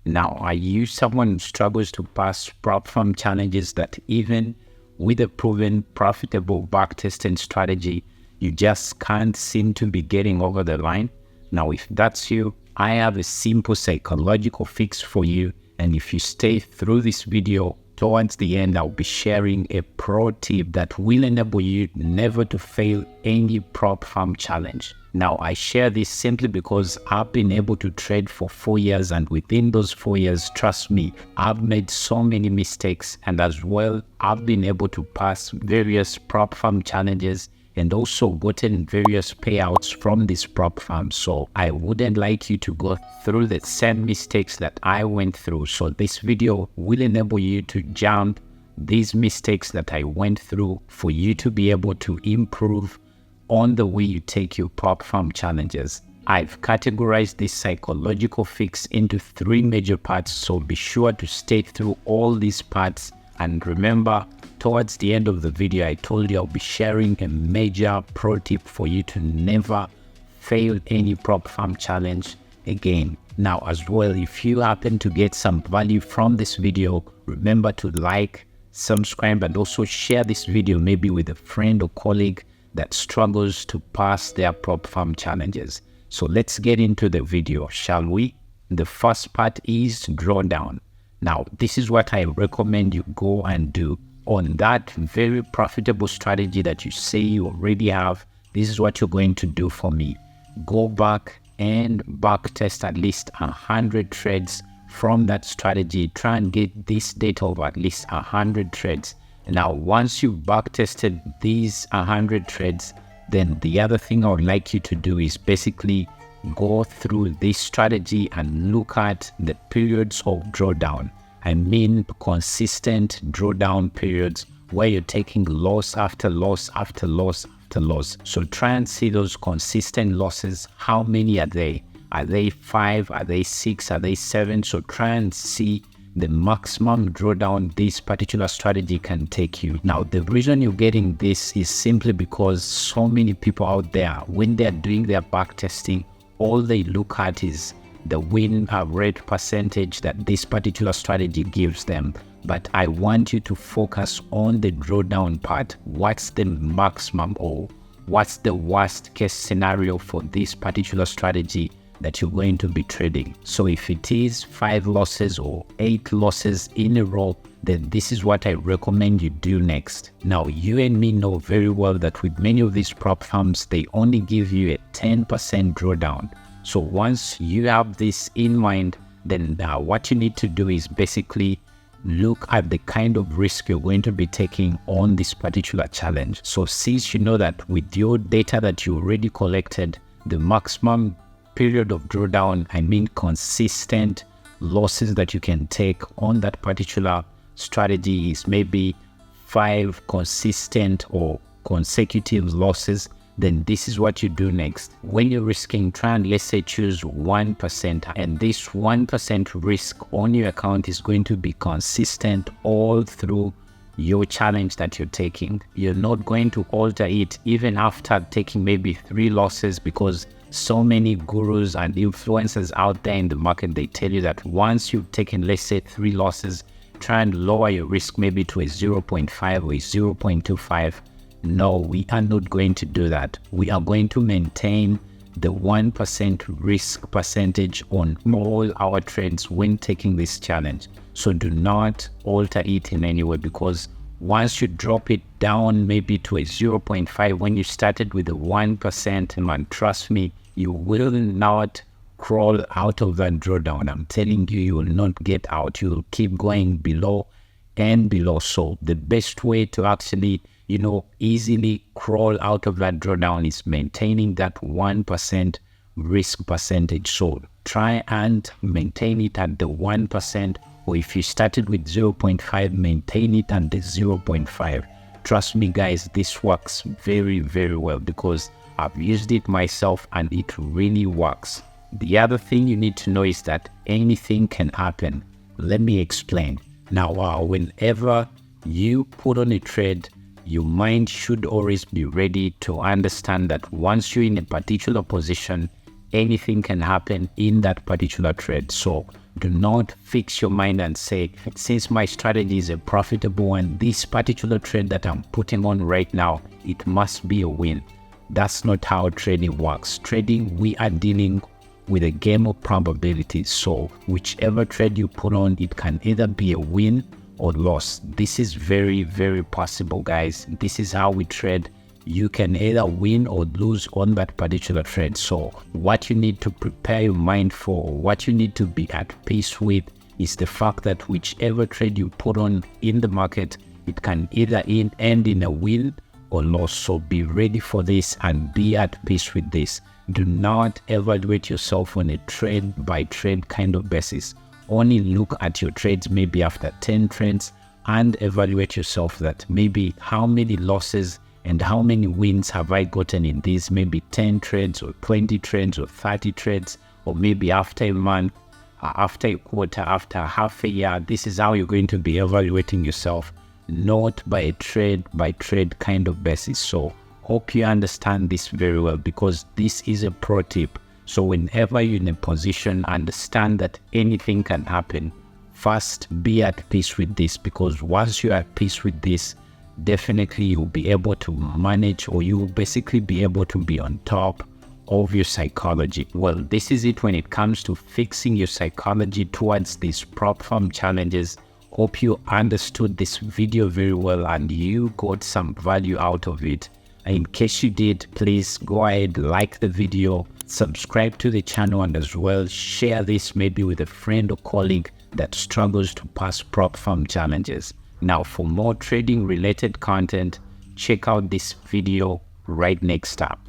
Now, are you someone who struggles to pass prop firm challenges that even with a proven profitable backtesting strategy, you just can't seem to be getting over the line? Now, if that's you, I have a simple psychological fix for you. And if you stay through this video, towards the end, I'll be sharing a pro tip that will enable you never to fail any prop firm challenge. Now, I share this simply because I've been able to trade for 4 years, and within those 4 years, trust me, I've made so many mistakes, and as well, I've been able to pass various prop firm challenges and also gotten various payouts from this prop firm. So I wouldn't like you to go through the same mistakes that I went through. So this video will enable you to jump these mistakes that I went through for you to be able to improve on the way you take your prop firm challenges. I've categorized this psychological fix into 3 major parts, so be sure to stay through all these parts. And remember, towards the end of the video, I told you I'll be sharing a major pro tip for you to never fail any prop firm challenge again. Now, as well, if you happen to get some value from this video, remember to like, subscribe, and also share this video maybe with a friend or colleague that struggles to pass their prop firm challenges. So let's get into the video, shall we? The first part is drawdown. Now, this is what I recommend you go and do. On that very profitable strategy that you say you already have, this is what you're going to do for me. Go back and backtest at least 100 trades from that strategy. Try and get this data of at least 100 trades. Now, once you've backtested these 100 trades, then the other thing I would like you to do is basically go through this strategy and look at the periods of drawdown. I mean consistent drawdown periods where you're taking loss after loss after loss after loss. So try and see those consistent losses. How many are they? Are they 5? Are they 6? Are they 7? So try and see the maximum drawdown this particular strategy can take you. Now, the reason you're getting this is simply because so many people out there, when they're doing their backtesting, all they look at is the win rate percentage that this particular strategy gives them. But I want you to focus on the drawdown part. What's the maximum, or what's the worst case scenario for this particular strategy that you're going to be trading? So if it is 5 losses or 8 losses in a row, then this is what I recommend you do next. Now, you and me know very well that with many of these prop firms, they only give you a 10% drawdown. So once you have this in mind, then what you need to do is basically look at the kind of risk you're going to be taking on this particular challenge. So since you know that with your data that you already collected, the maximum period of drawdown, I mean consistent losses that you can take on that particular strategy is maybe 5 consistent or consecutive losses, then this is what you do next. When you're risking, try and let's say choose 1%, and this 1% risk on your account is going to be consistent all through your challenge that you're taking. You're not going to alter it even after taking maybe 3 losses, because so many gurus and influencers out there in the market, they tell you that once you've taken, let's say 3 losses, try and lower your risk maybe to a 0.5 or a 0.25. No, we are not going to do that. We are going to maintain the 1% risk percentage on all our trades when taking this challenge. So do not alter it in any way, because once you drop it down maybe to a 0.5 when you started with the 1%, man, trust me, you will not crawl out of that drawdown. I'm telling you, you will not get out. You will keep going below and below. So the best way to actually easily crawl out of that drawdown is maintaining that 1% risk percentage. So try and maintain it at the 1%, or if you started with 0.5, maintain it at the 0.5. Trust me, guys, this works very, very well because I've used it myself and it really works. The other thing you need to know is that anything can happen. Let me explain. Now, whenever you put on a trade, your mind should always be ready to understand that once you're in a particular position, anything can happen in that particular trade. So do not fix your mind and say, since my strategy is a profitable one, this particular trade that I'm putting on right now, it must be a win. That's not how trading works. Trading, we are dealing with a game of probabilities. So whichever trade you put on, it can either be a win or loss. This is very, very possible, guys. This is how we trade. You can either win or lose on that particular trade. So what you need to prepare your mind for, what you need to be at peace with, is the fact that whichever trade you put on in the market, it can either end in a win or loss. So be ready for this and be at peace with this. Do not evaluate yourself on a trade by trade kind of basis. Only look at your trades maybe after 10 trades and evaluate yourself that maybe how many losses and how many wins have I gotten in these maybe 10 trades or 20 trades or 30 trades, or maybe after a month, after a quarter, after half a year. This is how you're going to be evaluating yourself, not by a trade by trade kind of basis. So hope you understand this very well, because this is a pro tip. So whenever you're in a position, understand that anything can happen. First, be at peace with this, because once you're at peace with this, definitely you'll be able to manage, or you will basically be able to be on top of your psychology. Well, this is it when it comes to fixing your psychology towards these prop firm challenges. Hope you understood this video very well and you got some value out of it. In case you did, please go ahead, like the video, subscribe to the channel, and as well share this maybe with a friend or colleague that struggles to pass prop firm challenges. Now, for more trading related content, check out this video right next up.